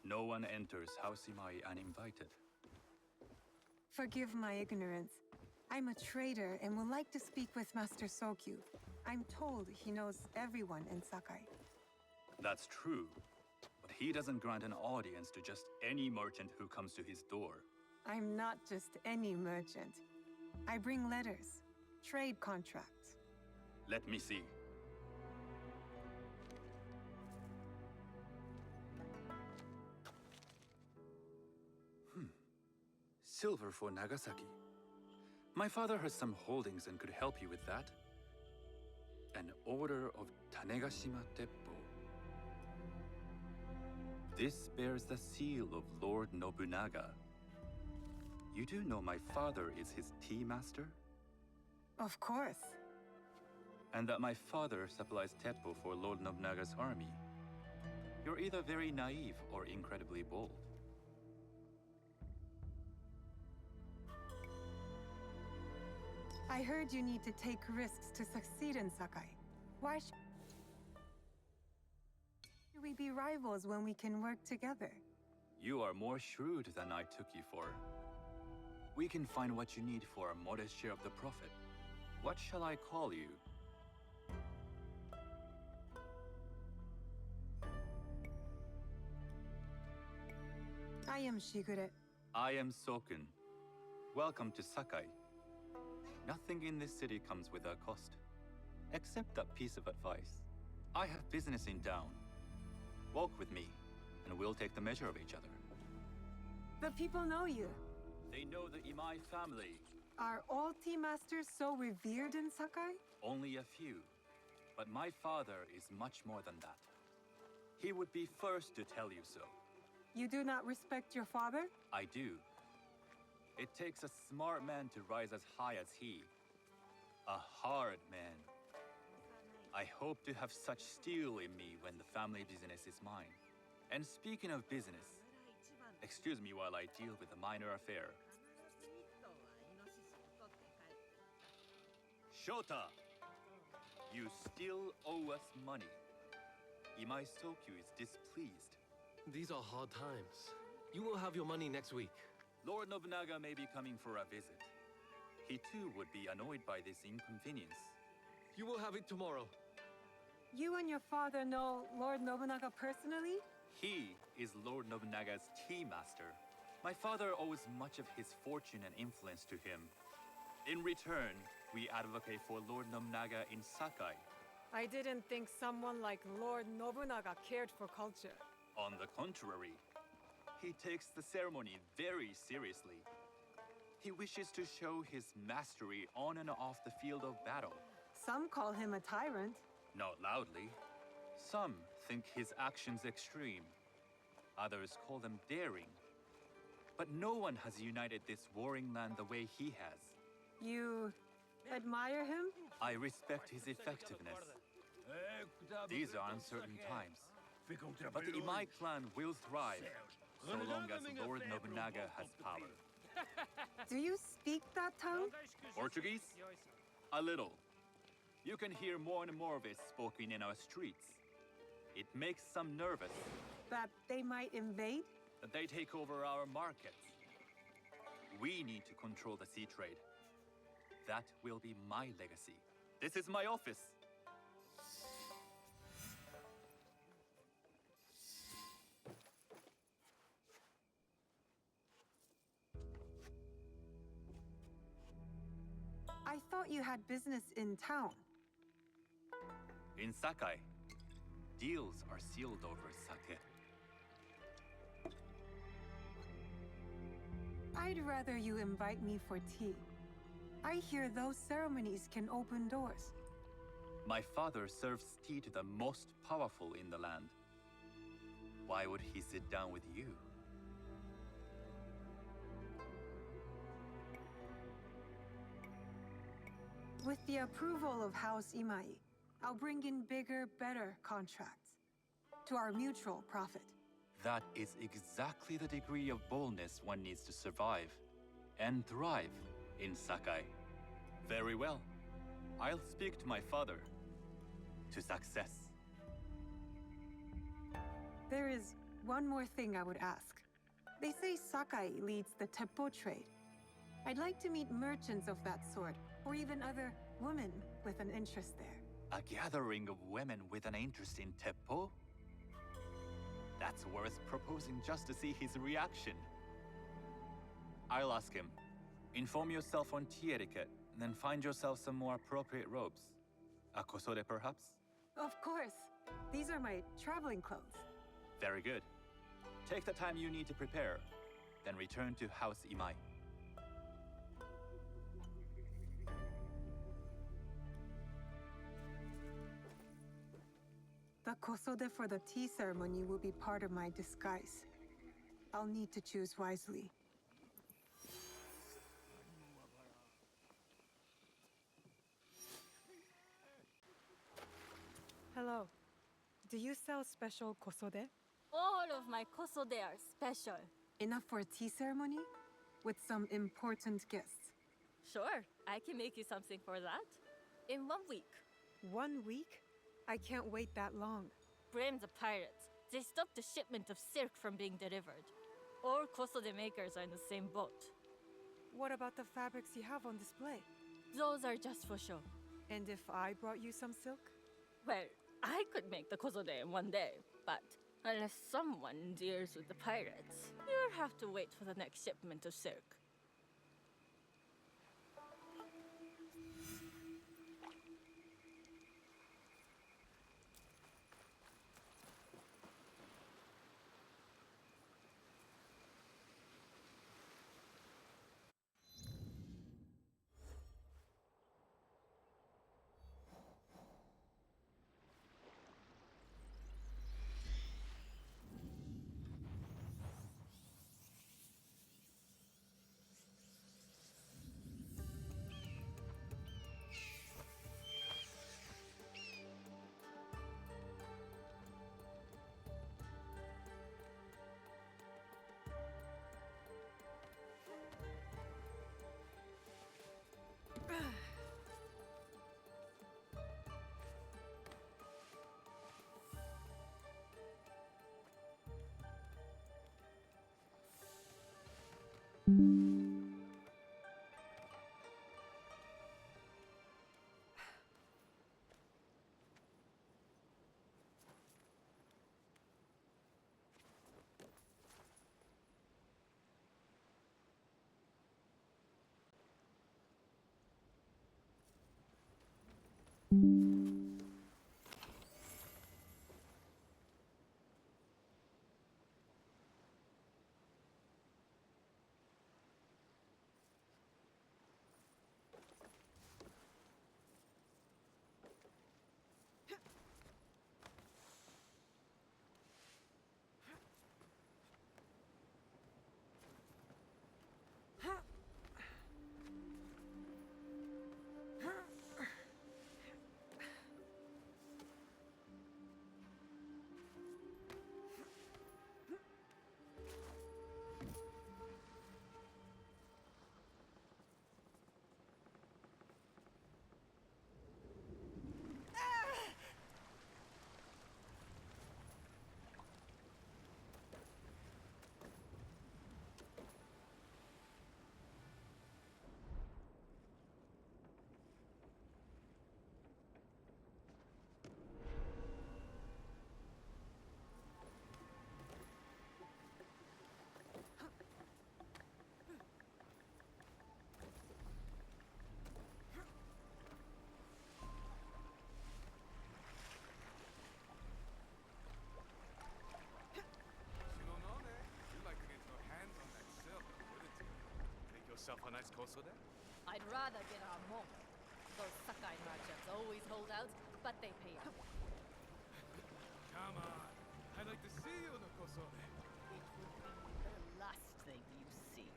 No one enters House Imai uninvited. Forgive my ignorance. I'm a trader and would like to speak with Master Sokyu. I'm told he knows everyone in Sakai. That's true, but he doesn't grant an audience to just any merchant who comes to his door. I'm not just any merchant. I bring letters, trade contracts. Let me see. Silver for Nagasaki. My father has some holdings and could help you with that. An order of Tanegashima Teppo. This bears the seal of Lord Nobunaga. You do know my father is his tea master? Of course. And that my father supplies Teppo for Lord Nobunaga's army. You're either very naive or incredibly bold. I heard you need to take risks to succeed in Sakai. Why should we be rivals when we can work together? You are more shrewd than I took you for. We can find what you need for a modest share of the profit. What shall I call you? I am Shigure. I am Sokun. Welcome to Sakai. Nothing in this city comes without cost. Except that piece of advice. I have business in town. Walk with me, and we'll take the measure of each other. The people know you. They know the Imai family. Are all tea masters so revered in Sakai? Only a few. But my father is much more than that. He would be first to tell you so. You do not respect your father? I do. It takes a smart man to rise as high as he. A hard man. I hope to have such steel in me when the family business is mine. And speaking of business, excuse me while I deal with a minor affair. Shota! You still owe us money. Imai Sokyu is displeased. These are hard times. You will have your money next week. Lord Nobunaga may be coming for a visit. He too would be annoyed by this inconvenience. You will have it tomorrow. You and your father know Lord Nobunaga personally? He is Lord Nobunaga's tea master. My father owes much of his fortune and influence to him. In return, we advocate for Lord Nobunaga in Sakai. I didn't think someone like Lord Nobunaga cared for culture. On the contrary, he takes the ceremony very seriously. He wishes to show his mastery on and off the field of battle. Some call him a tyrant. Not loudly. Some think his actions extreme. Others call them daring. But no one has united this warring land the way he has. You admire him? I respect his effectiveness. These are uncertain times. But the Imai clan will thrive, so long as Lord Nobunaga has power. Do you speak that tongue? Portuguese? A little. You can hear more and more of it spoken in our streets. It makes some nervous. That they might invade? That they take over our markets. We need to control the sea trade. That will be my legacy. This is my office. I thought you had business in town. In Sakai, deals are sealed over sake. I'd rather you invite me for tea. I hear those ceremonies can open doors. My father serves tea to the most powerful in the land. Why would he sit down with you? With the approval of House Imai, I'll bring in bigger, better contracts. To our mutual profit. That is exactly the degree of boldness one needs to survive and thrive in Sakai. Very well. I'll speak to my father. To success. There is One more thing I would ask. They say Sakai leads the Teppo trade. I'd like to meet merchants of that sort, or even other women with an interest there. A gathering of women with an interest in Teppo? That's worth proposing just to see his reaction. I'll ask him. Inform yourself on tea etiquette, and then find yourself some more appropriate robes. A kosode, perhaps? Of course. These are my traveling clothes. Very good. Take the time you need to prepare, then return to House Imai. The kosode for the tea ceremony will be part of my disguise. I'll need to choose wisely. Hello. Do you sell special kosode? All of my kosode are special. Enough for a tea ceremony? With some important guests. Sure, I can make you something for that. In 1 week. 1 week? I can't wait that long. Blame the pirates. They stopped the shipment of silk from being delivered. All kosode makers are in the same boat. What about the fabrics you have on display? Those are just for show. And if I brought you some silk? Well, I could make the kosode in 1 day, but unless someone deals with the pirates, you'll have to wait for the next shipment of silk. Yourself a nice kosode? I'd rather get our moment. Those Sakai merchants always hold out, but they pay up. Come on. I'd like to see you in a kosode. It would be the last thing you see.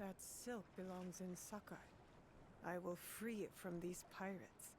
That silk belongs in Sakai. I will free it from these pirates.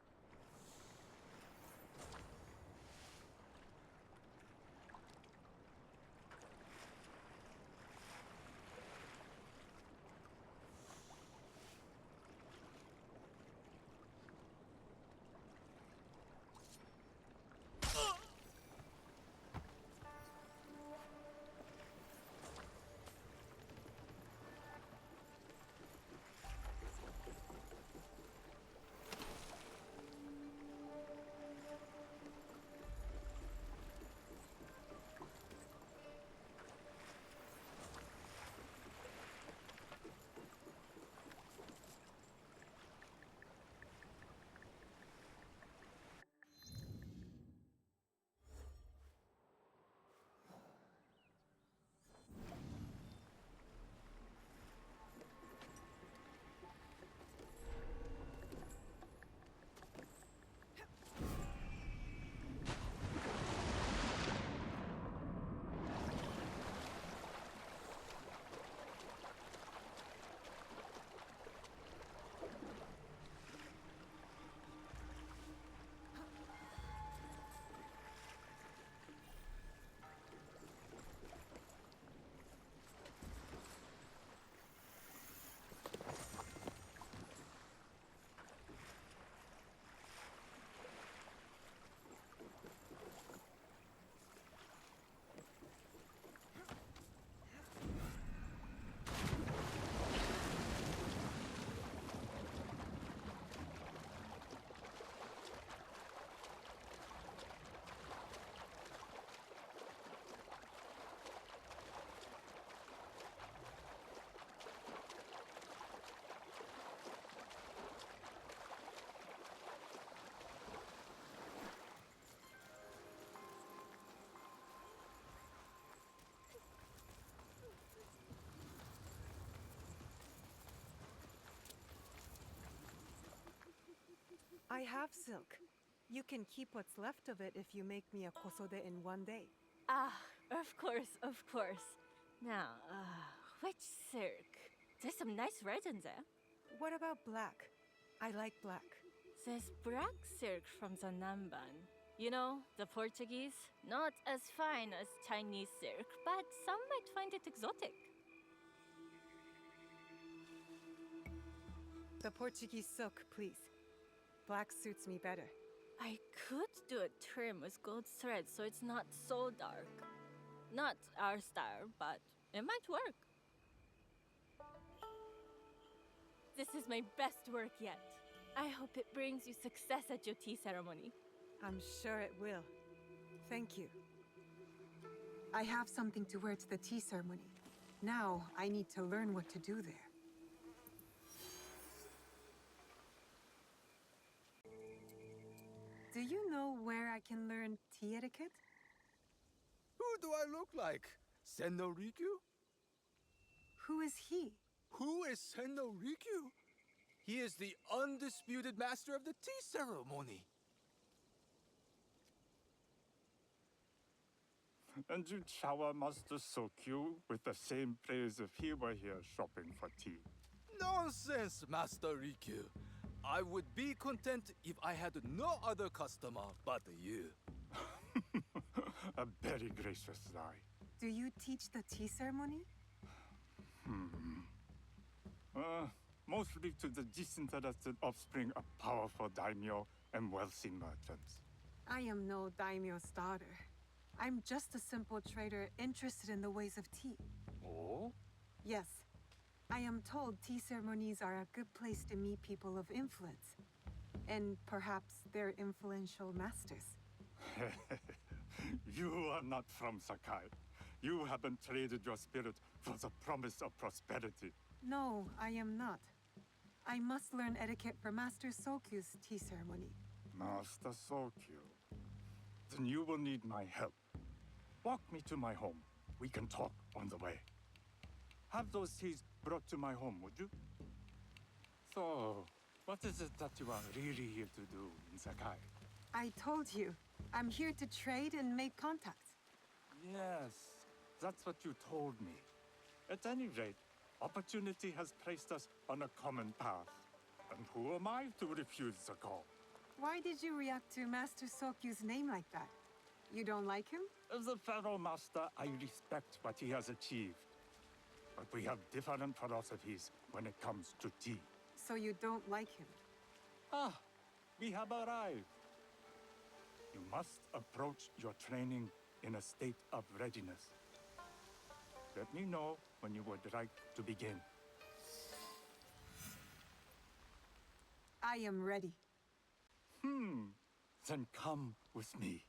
I have silk. You can keep what's left of it if you make me a kosode in one day. Ah, of course, of course. Now, which silk? There's some nice red in there. What about black? I like black. There's black silk from the Namban. You know, the Portuguese. Not as fine as Chinese silk, but some might find it exotic. The Portuguese silk, please. Black suits me better. I could do a trim with gold thread so it's not so dark. Not our style, but it might work. This is my best work yet. I hope it brings you success at your tea ceremony. I'm sure it will. Thank you. I have something to wear to the tea ceremony. Now, I need to learn what to do there. Do you know where I can learn tea etiquette? Who do I look like? Senno Rikyu? Who is he? Who is Senno Rikyu? He is the undisputed master of the tea ceremony. And you shower Master Sokyu with the same praise if he were here shopping for tea. Nonsense, Master Rikyu. I would be content if I had no other customer but you. A very gracious lie. Do you teach the tea ceremony? Mostly to the disinterested offspring of powerful daimyo and wealthy merchants. I am no daimyo's daughter. I'm just a simple trader interested in the ways of tea. Oh? Yes. I am told tea ceremonies are a good place to meet people of influence. And perhaps their influential masters. You are not from Sakai. You haven't traded your spirit for the promise of prosperity. No, I am not. I must learn etiquette for Master Sokyu's tea ceremony. Master Sokyu. Then you will need my help. Walk me to my home. We can talk on the way. Have those teas brought to my home, would you? So, what is it that you are really here to do in Sakai? I told you, I'm here to trade and make contacts. Yes, that's what you told me. At any rate, Opportunity has placed us on a common path. And who am I to refuse the call? Why did you react to Master Sokyu's name like that? You don't like him? As a Pharaoh Master, I respect what he has achieved. But we have different philosophies when it comes to tea. So you don't like him? Ah, we have arrived. You must approach your training in a state of readiness. Let me know when you would like to begin. I am ready. Then come with me.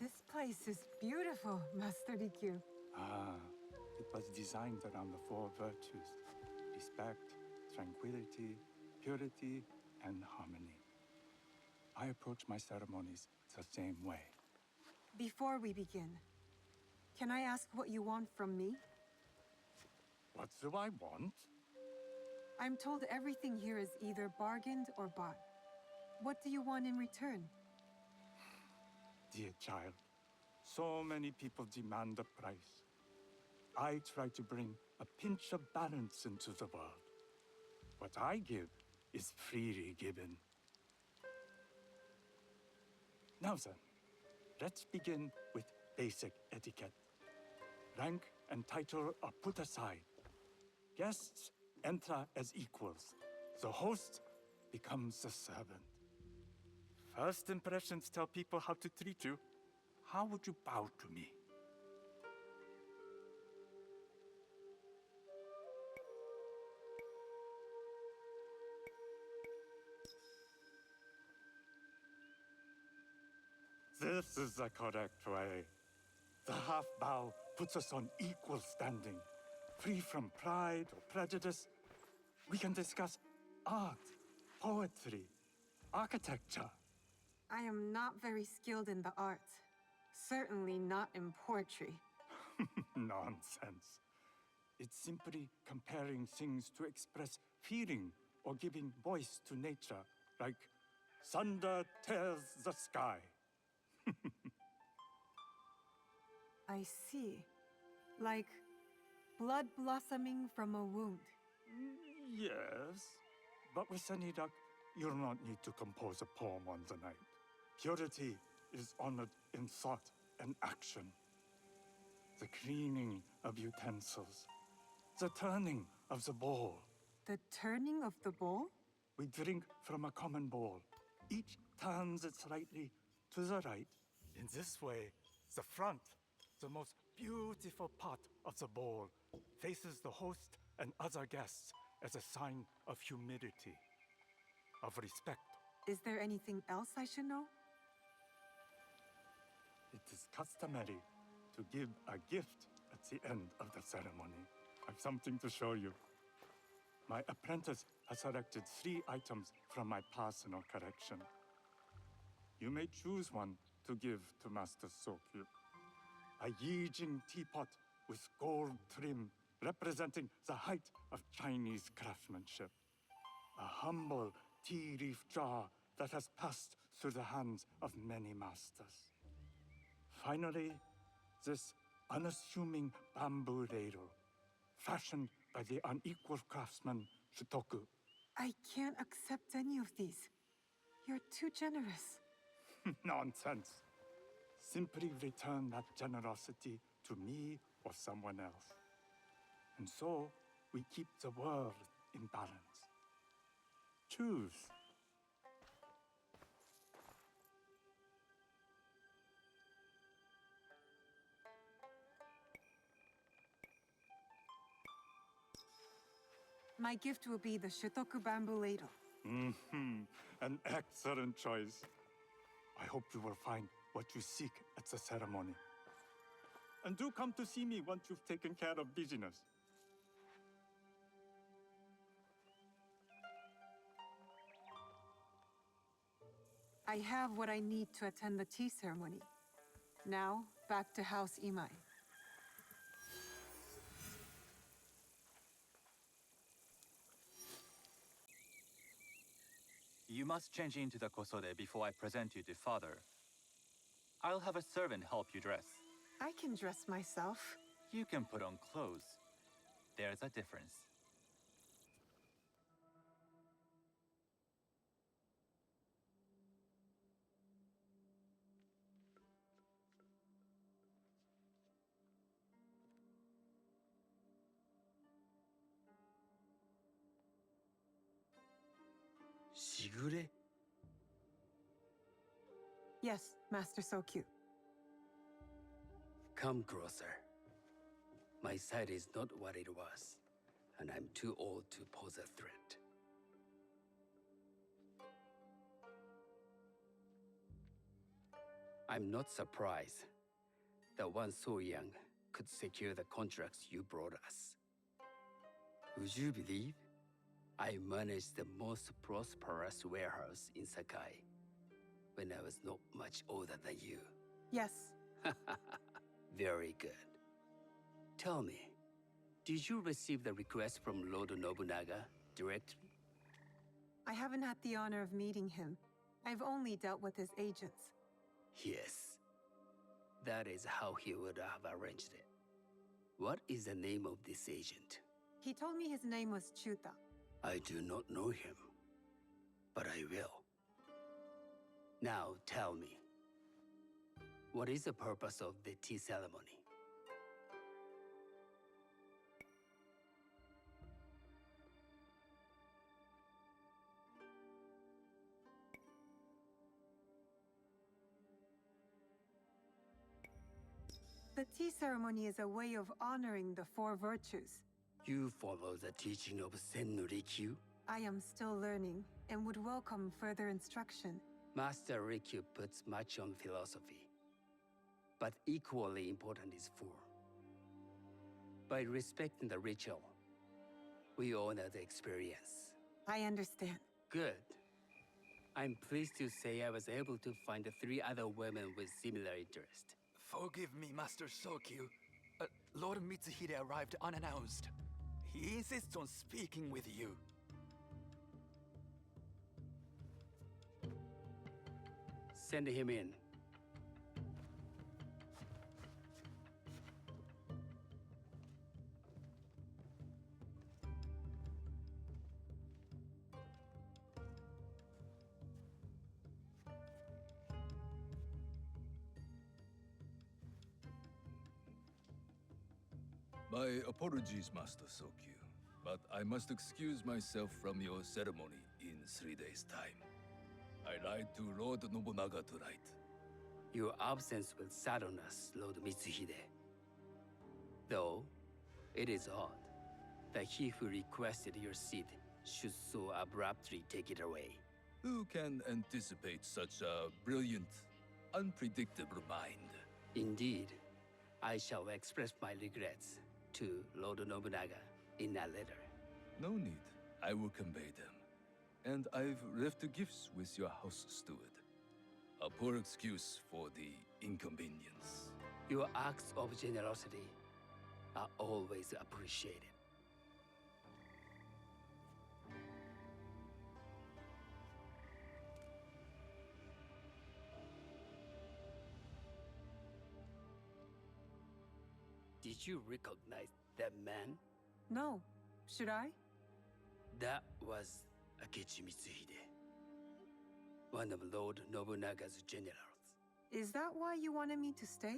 This place is beautiful, Master Rikyu. Ah, it was designed around the four virtues: respect, tranquility, purity, and harmony. I approach my ceremonies the same way. Before we begin, can I ask what you want from me? What do I want? I'm told everything here is either bargained or bought. What do you want in return? Dear child, so many people demand a price. I try to bring a pinch of balance into the world. What I give is freely given. Now then, let's begin with basic etiquette. Rank and title are put aside. Guests enter as equals. The host becomes the servant. First impressions tell people how to treat you. How would you bow to me? This is the correct way. The half bow puts us on equal standing, free from pride or prejudice. We can discuss art, poetry, architecture. I am not very skilled in the arts. Certainly not in poetry. Nonsense. It's simply comparing things to express feeling or giving voice to nature, like thunder tears the sky. I see. Like blood blossoming from a wound. Yes, but with any luck, you'll not need to compose a poem on the night. Purity is honored in thought and action. The cleaning of utensils, the turning of the bowl. The turning of the bowl? We drink from a common bowl. Each turns it slightly to the right. In this way, the front, the most beautiful part of the bowl, faces the host and other guests as a sign of humility, of respect. Is there anything else I should know? It is customary to give a gift at the end of the ceremony. I've something to show you. My apprentice has selected 3 items from my personal collection. You may choose one to give to Master Sokyu. A Yijing teapot with gold trim representing the height of Chinese craftsmanship. A humble tea leaf jar that has passed through the hands of many masters. Finally, this unassuming bamboo ladle, fashioned by the unequal craftsman Shutoku. I can't accept any of these. You're too generous. Nonsense. Simply return that generosity to me or someone else. And so, we keep the world in balance. Choose. My gift will be the Shitoku bamboo ladle. An excellent choice. I hope you will find what you seek at the ceremony. And do come to see me once you've taken care of business. I have what I need to attend the tea ceremony. Now, back to House Imai. You must change into the kosode before I present you to father. I'll have a servant help you dress. I can dress myself. You can put on clothes. There's a difference. Shigure? Yes, Master Sokyu. Come closer. My sight is not what it was, and I'm too old to pose a threat. I'm not surprised that one so young could secure the contracts you brought us. Would you believe I managed the most prosperous warehouse in Sakai when I was not much older than you? Yes. Very good. Tell me, did you receive the request from Lord Nobunaga directly? I haven't had the honor of meeting him. I've only dealt with his agents. Yes. That is how he would have arranged it. What is the name of this agent? He told me his name was Chuta. I do not know him, but I will. Now tell me, what is the purpose of the tea ceremony? The tea ceremony is a way of honoring the four virtues. You follow the teaching of Sennu Rikyu? I am still learning and would welcome further instruction. Master Rikyu puts much on philosophy, but equally important is form. By respecting the ritual, we honor the experience. I understand. Good. I'm pleased to say I was able to find 3 other women with similar interest. Forgive me, Master Sokyu. Lord Mitsuhide arrived unannounced. He insists on speaking with you. Send him in. My apologies, Master Sokyu, but I must excuse myself from your ceremony in 3 days' time. I lied to Lord Nobunaga tonight. Your absence will sadden us, Lord Mitsuhide. Though, it is odd that he who requested your seat should so abruptly take it away. Who can anticipate such a brilliant, unpredictable mind? Indeed, I shall express my regrets to Lord Nobunaga in a letter. No need. I will convey them. And I've left the gifts with your house steward. A poor excuse for the inconvenience. Your acts of generosity are always appreciated. Did you recognize that man? No. Should I? That was Akechi Mitsuhide, one of Lord Nobunaga's generals. Is that why you wanted me to stay?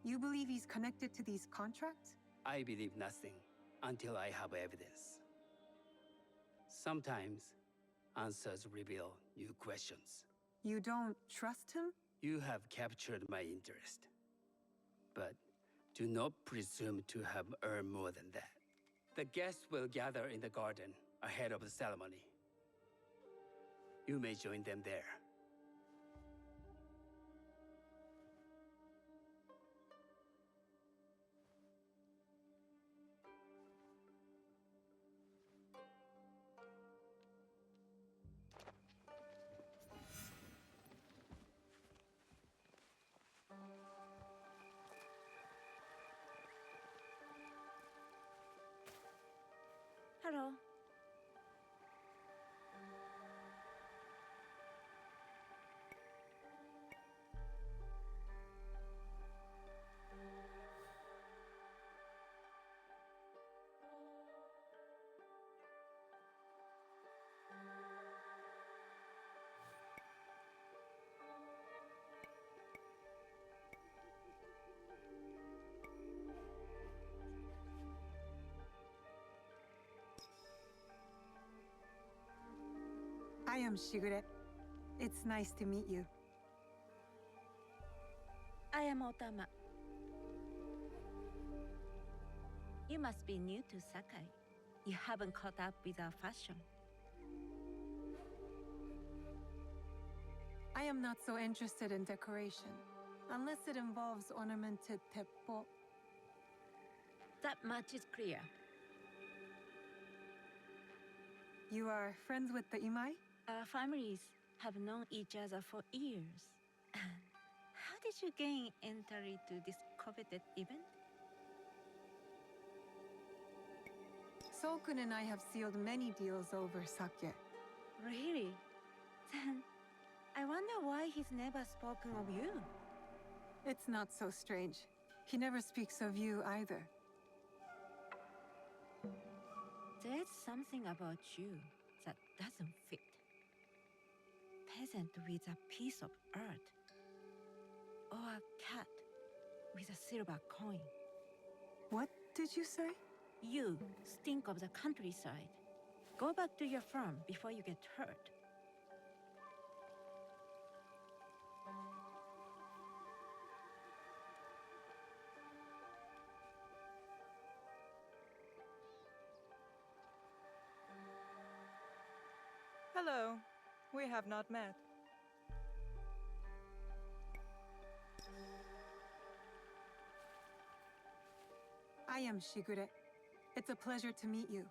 You believe he's connected to these contracts? I believe nothing until I have evidence. Sometimes, answers reveal new questions. You don't trust him? You have captured my interest. But do not presume to have earned more than that. The guests will gather in the garden ahead of the ceremony. You may join them there. Hello. I am Shigure. It's nice to meet you. I am Otama. You must be new to Sakai. You haven't caught up with our fashion. I am not so interested in decoration, unless it involves ornamented teppo. That much is clear. You are friends with the Imai? Our families have known each other for years. How did you gain entry to this coveted event? Sokun and I have sealed many deals over sake. Really? Then I wonder why he's never spoken of you. It's not so strange. He never speaks of you either. There's something about you that doesn't fit. Peasant with a piece of earth. Or a cat with a silver coin. What did you say? You stink of the countryside. Go back to your farm before you get hurt. Hello. We have not met. I am Shigure. It's a pleasure to meet you.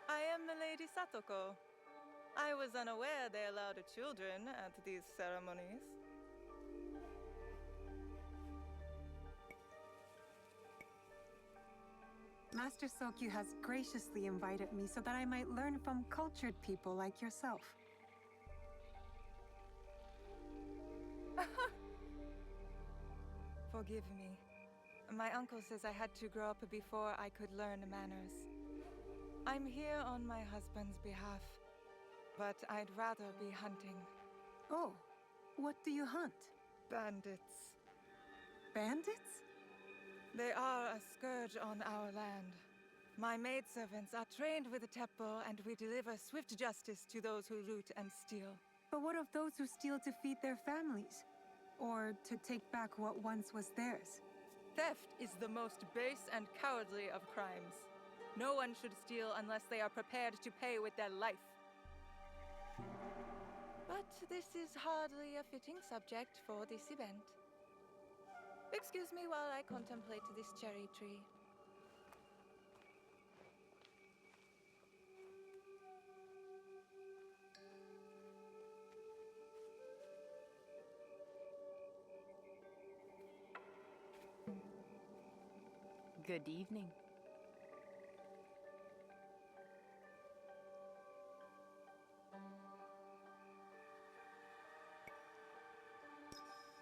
I am Milady Satoko. I was unaware they allowed children at these ceremonies. Master Sokyu has graciously invited me so that I might learn from cultured people like yourself. Forgive me. My uncle says I had to grow up before I could learn manners. I'm here on my husband's behalf, but I'd rather be hunting. Oh, what do you hunt? Bandits. Bandits? They are a scourge on our land. My maidservants are trained with the Teppo, and we deliver swift justice to those who loot and steal. But what of those who steal to feed their families? Or to take back what once was theirs? Theft is the most base and cowardly of crimes. No one should steal unless they are prepared to pay with their life. But this is hardly a fitting subject for this event. Excuse me while I contemplate this cherry tree. Good evening.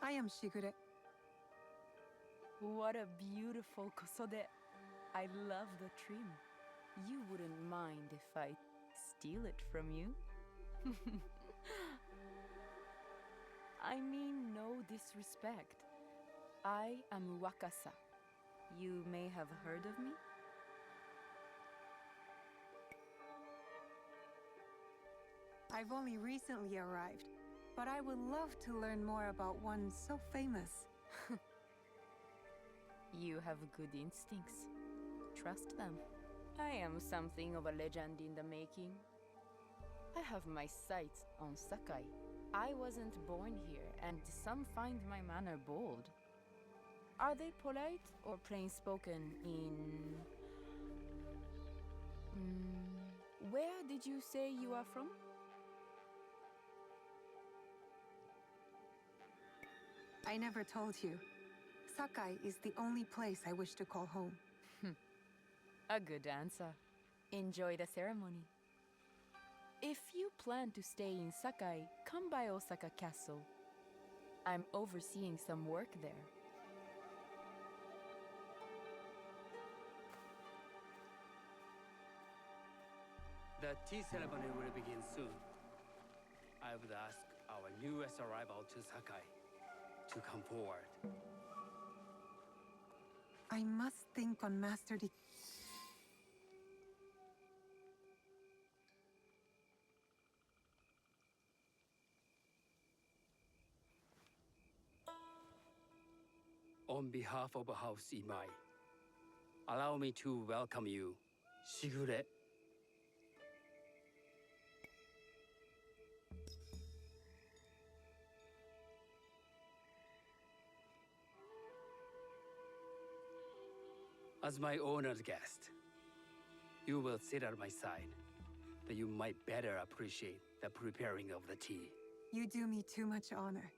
I am Shigure. What a beautiful kosode. I love the trim. You wouldn't mind if I steal it from you? I mean no disrespect. I am Wakasa. You may have heard of me? I've only recently arrived, but I would love to learn more about one so famous. You have good instincts. Trust them. I am something of a legend in the making. I have my sights on Sakai. I wasn't born here, and some find my manner bold. Are they polite or plain-spoken in... Where did you say you are from? I never told you. Sakai is the only place I wish to call home. A good answer. Enjoy the ceremony. If you plan to stay in Sakai, come by Osaka Castle. I'm overseeing some work there. The tea ceremony will begin soon. I would ask our newest arrival to Sakai to come forward. I must think on Master Di... On behalf of House Imai, allow me to welcome you, Shigure. As my honored guest, you will sit at my side, that you might better appreciate the preparing of the tea. You do me too much honor.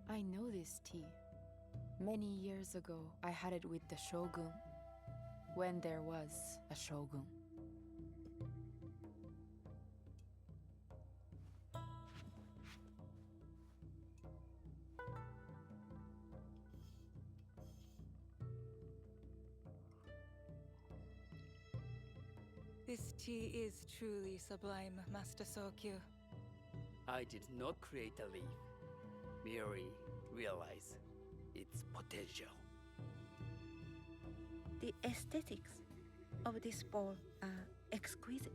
I know this tea. Many years ago, I had it with the shogun, when there was a shogun. This tea is truly sublime, Master Sokyu. I did not create a leaf, merely realize its potential. The aesthetics of this bowl are exquisite.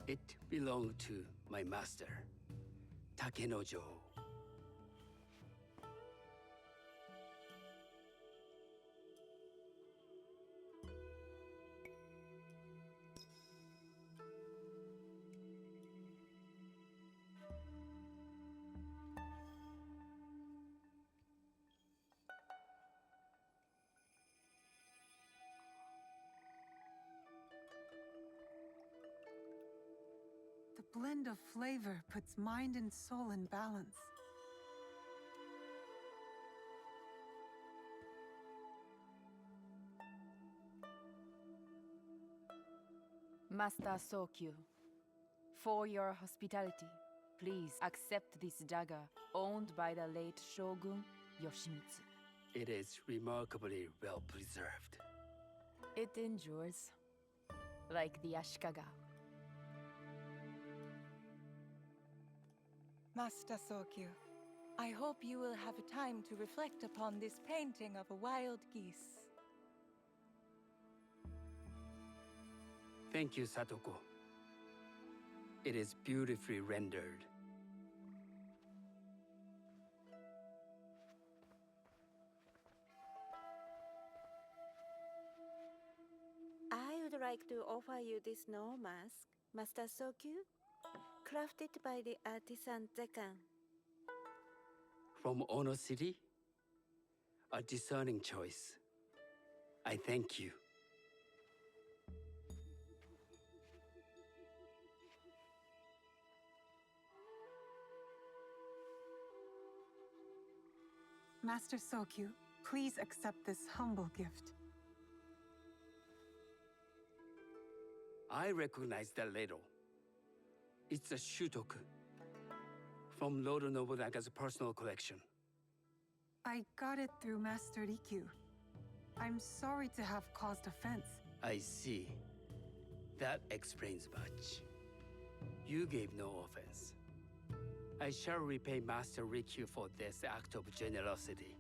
It belonged to my master, Takenojo. The blend of flavor puts mind and soul in balance. Master Sokyu, for your hospitality, please accept this dagger owned by the late Shogun Yoshimitsu. It is remarkably well preserved. It endures, like the Ashikaga. Master Sokyu, I hope you will have time to reflect upon this painting of a wild geese. Thank you, Satoko. It is beautifully rendered. I would like to offer you this snow mask, Master Sokyu, crafted by the artisan Zekan. From Ono City? A discerning choice. I thank you. Master Sokyu, please accept this humble gift. I recognize that ladle. It's a shutoku from Lord Nobunaga's personal collection. I got it through Master Rikyu. I'm sorry to have caused offense. I see. That explains much. You gave no offense. I shall repay Master Rikyu for this act of generosity.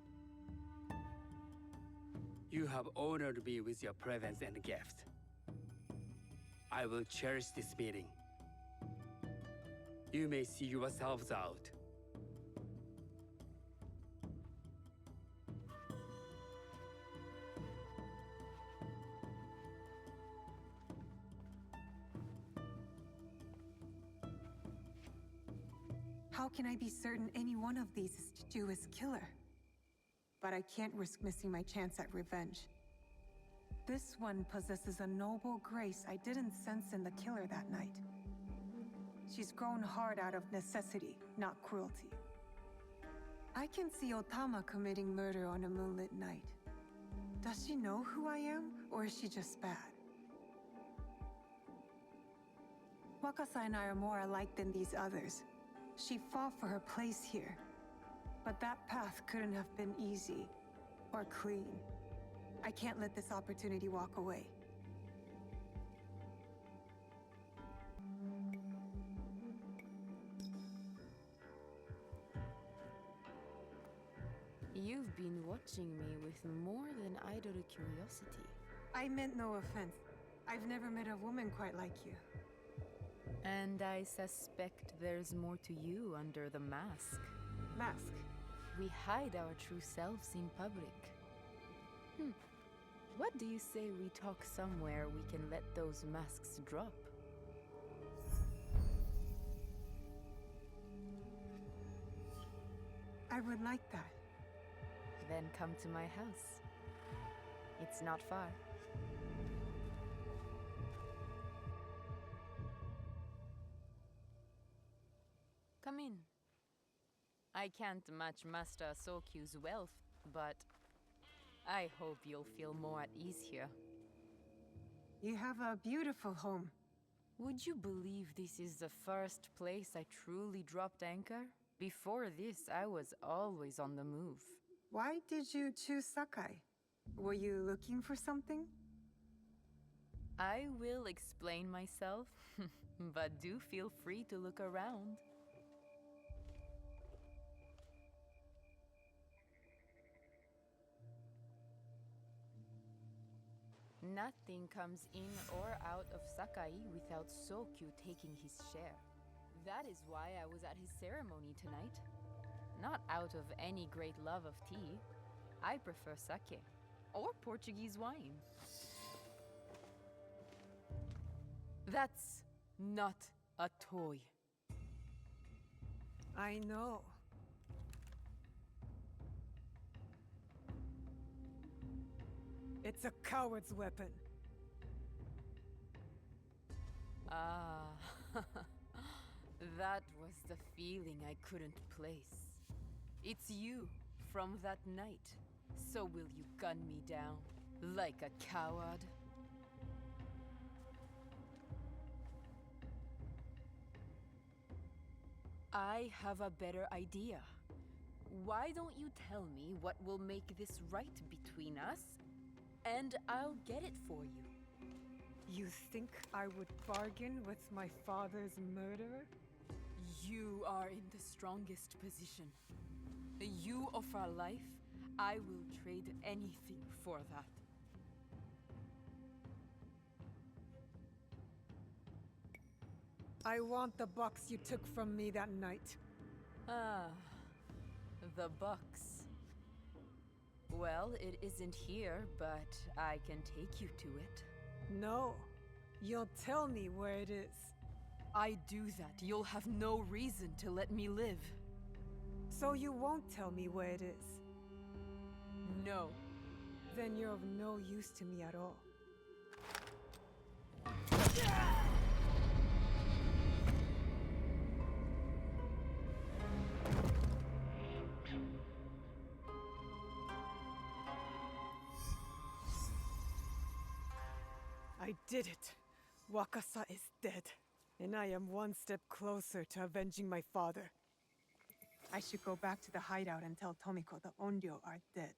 You have honored me with your presence and gift. I will cherish this meeting. You may see yourselves out. How can I be certain any one of these is to do his killer? But I can't risk missing my chance at revenge. This one possesses a noble grace I didn't sense in the killer that night. She's grown hard out of necessity, not cruelty. I can see Otama committing murder on a moonlit night. Does she know who I am, or is she just bad? Wakasa and I are more alike than these others. She fought for her place here. But that path couldn't have been easy or clean. I can't let this opportunity walk away. You've been watching me with more than idle curiosity. I meant no offense. I've never met a woman quite like you. And I suspect there's more to you under the mask. Mask? We hide our true selves in public. What do you say we talk somewhere we can let those masks drop? I would like that. Then come to my house. It's not far. Come in. I can't match Master Sokyu's wealth, but I hope you'll feel more at ease here. You have a beautiful home. Would you believe this is the first place I truly dropped anchor? Before this, I was always on the move. Why did you choose Sakai? Were you looking for something? I will explain myself, but do feel free to look around. Nothing comes in or out of Sakai without Sokyu taking his share. That is why I was at his ceremony tonight. Not out of any great love of tea. I prefer sake, or Portuguese wine. That's not a toy. I know. It's a coward's weapon. Ah, that was the feeling I couldn't place. It's you from that night. So will you gun me down like a coward? I have a better idea. Why don't you tell me what will make this right between us, and I'll get it for you. You think I would bargain with my father's murderer? You are in the strongest position. You offer life, I will trade anything for that. I want the box you took from me that night. Ah, the box. Well, it isn't here, but I can take you to it. No. You'll tell me where it is. I do that, you'll have no reason to let me live. So you won't tell me where it is? No. Then you're of no use to me at all. I did it. Wakasa is dead, and I am one step closer to avenging my father. I should go back to the hideout and tell Tomiko the Onryo are dead.